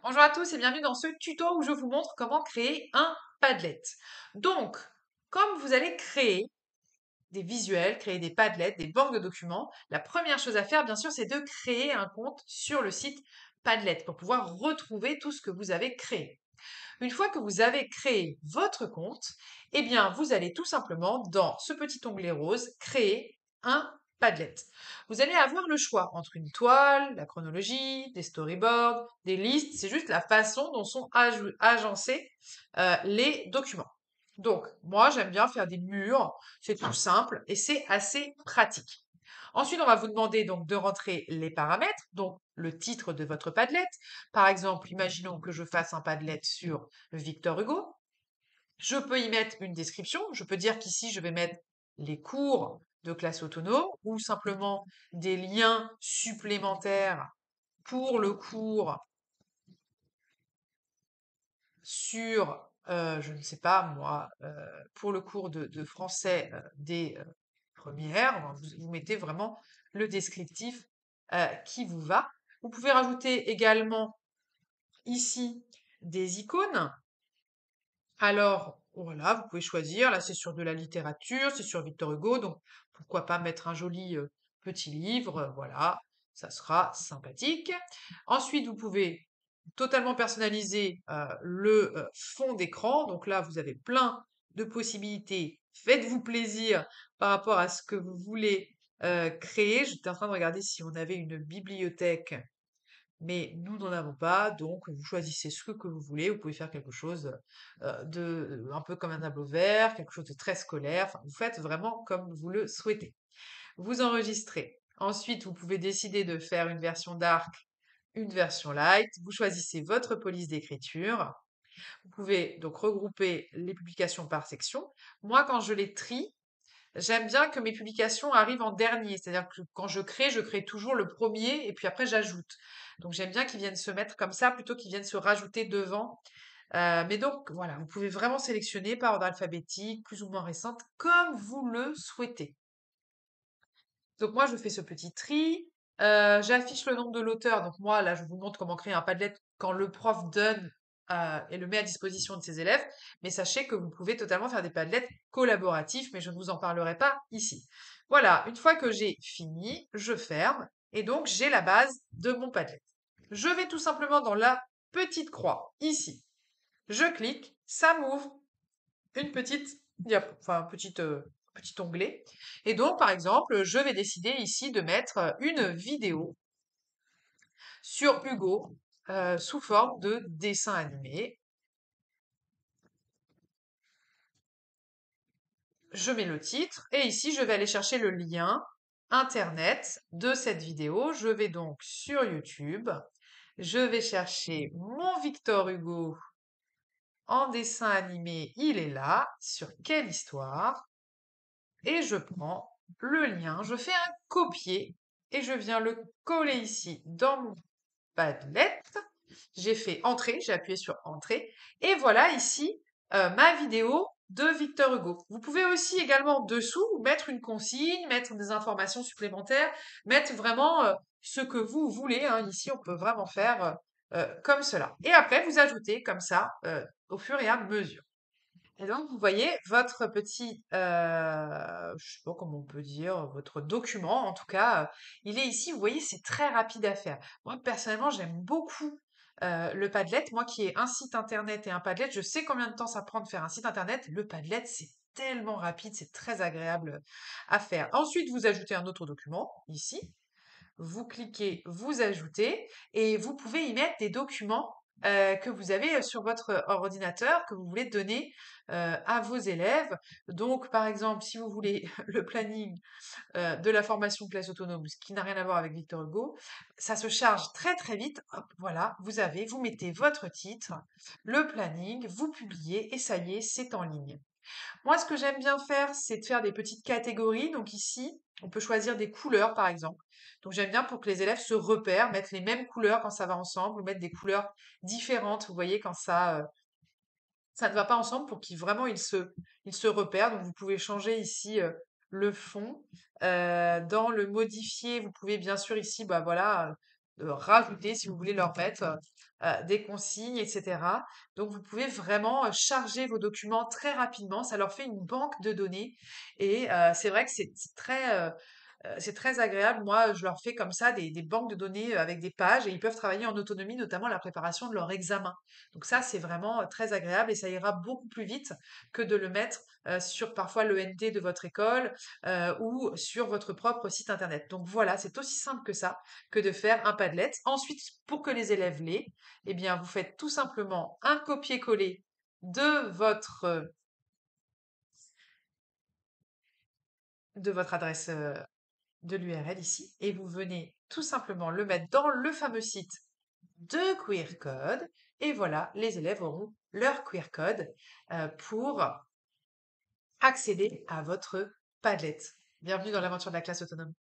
Bonjour à tous et bienvenue dans ce tuto où je vous montre comment créer un Padlet. Donc, comme vous allez créer des visuels, créer des Padlets, des banques de documents, la première chose à faire, bien sûr, c'est de créer un compte sur le site Padlet pour pouvoir retrouver tout ce que vous avez créé. Une fois que vous avez créé votre compte, eh bien, vous allez tout simplement dans ce petit onglet rose créer un Padlet. Vous allez avoir le choix entre une toile, la chronologie, des storyboards, des listes. C'est juste la façon dont sont agencés les documents. Donc, moi, j'aime bien faire des murs. C'est tout simple et c'est assez pratique. Ensuite, on va vous demander donc de rentrer les paramètres, donc le titre de votre Padlet. Par exemple, imaginons que je fasse un Padlet sur Victor Hugo. Je peux y mettre une description. Je peux dire qu'ici, je vais mettre les cours de classe autonome ou simplement des liens supplémentaires pour le cours sur, je ne sais pas moi, pour le cours de français des premières. Vous mettez vraiment le descriptif qui vous va. Vous pouvez rajouter également ici des icônes. Alors, voilà, vous pouvez choisir. Là, c'est sur de la littérature, c'est sur Victor Hugo, donc pourquoi pas mettre un joli petit livre. Voilà, ça sera sympathique. Ensuite, vous pouvez totalement personnaliser le fond d'écran. Donc là, vous avez plein de possibilités. Faites-vous plaisir par rapport à ce que vous voulez créer. J'étais en train de regarder si on avait une bibliothèque, mais nous n'en avons pas, donc vous choisissez ce que vous voulez. Vous pouvez faire quelque chose un peu comme un tableau vert, quelque chose de très scolaire. Enfin, vous faites vraiment comme vous le souhaitez. Vous enregistrez. Ensuite, vous pouvez décider de faire une version dark, une version light. Vous choisissez votre police d'écriture. Vous pouvez donc regrouper les publications par section. Moi, quand je les trie, j'aime bien que mes publications arrivent en dernier, c'est-à-dire que quand je crée toujours le premier et puis après j'ajoute. Donc j'aime bien qu'ils viennent se mettre comme ça plutôt qu'ils viennent se rajouter devant. Mais donc voilà, vous pouvez vraiment sélectionner par ordre alphabétique, plus ou moins récente, comme vous le souhaitez. Donc moi je fais ce petit tri, j'affiche le nom de l'auteur. Donc moi là je vous montre comment créer un Padlet quand le prof donne et le met à disposition de ses élèves. Mais sachez que vous pouvez totalement faire des Padlets collaboratifs, mais je ne vous en parlerai pas ici. Voilà, une fois que j'ai fini, je ferme et donc j'ai la base de mon Padlet. Je vais tout simplement dans la petite croix ici. Je clique, ça m'ouvre une petite enfin, petit onglet. Et donc, par exemple, je vais décider ici de mettre une vidéo sur Hugo sous forme de dessin animé. Je mets le titre et ici, je vais aller chercher le lien internet de cette vidéo. Je vais donc sur YouTube. Je vais chercher mon Victor Hugo en dessin animé. Il est là. Sur quelle histoire? Et je prends le lien, je fais un copier et je viens le coller ici dans mon Padlet. J'ai fait entrée, j'ai appuyé sur entrée et voilà ici ma vidéo de Victor Hugo. Vous pouvez aussi également dessous mettre une consigne, mettre des informations supplémentaires, mettre vraiment ce que vous voulez, hein. Ici, on peut vraiment faire comme cela. Et après, vous ajoutez comme ça au fur et à mesure. Et donc, vous voyez votre petit, je sais pas comment on peut dire, votre document, en tout cas, il est ici. Vous voyez, c'est très rapide à faire. Moi, personnellement, j'aime beaucoup le Padlet. Moi qui ai un site internet et un Padlet, je sais combien de temps ça prend de faire un site internet. Le Padlet, c'est tellement rapide, c'est très agréable à faire. Ensuite, vous ajoutez un autre document, ici. Vous cliquez, vous ajoutez, et vous pouvez y mettre des documents que vous avez sur votre ordinateur, que vous voulez donner à vos élèves. Donc, par exemple, si vous voulez le planning de la formation classe autonome, ce qui n'a rien à voir avec Victor Hugo, ça se charge très très vite. Hop, voilà, vous mettez votre titre, le planning, vous publiez, et ça y est, c'est en ligne. Moi, ce que j'aime bien faire, c'est de faire des petites catégories. Donc ici, on peut choisir des couleurs, par exemple. Donc j'aime bien pour que les élèves se repèrent, mettre les mêmes couleurs quand ça va ensemble, ou mettre des couleurs différentes, vous voyez, quand ça ne va pas ensemble, pour qu'ils vraiment ils se repèrent. Donc vous pouvez changer ici le fond. Dans le modifier, vous pouvez bien sûr ici, bah voilà, rajouter si vous voulez leur mettre des consignes, etc. Donc, vous pouvez vraiment charger vos documents très rapidement. Ça leur fait une banque de données. Et c'est vrai que c'est très agréable. Moi, je leur fais comme ça des banques de données avec des pages et ils peuvent travailler en autonomie, notamment la préparation de leur examen. Donc ça, c'est vraiment très agréable et ça ira beaucoup plus vite que de le mettre sur parfois l'ENT de votre école ou sur votre propre site internet. Donc voilà, c'est aussi simple que ça, que de faire un Padlet. Ensuite, pour que les élèves l'aient, eh bien, vous faites tout simplement un copier-coller de votre adresse de l'URL ici et vous venez tout simplement le mettre dans le fameux site de Queer Code et voilà, les élèves auront leur Queer Code pour accéder à votre Padlet. Bienvenue dans l'aventure de la classe autonome.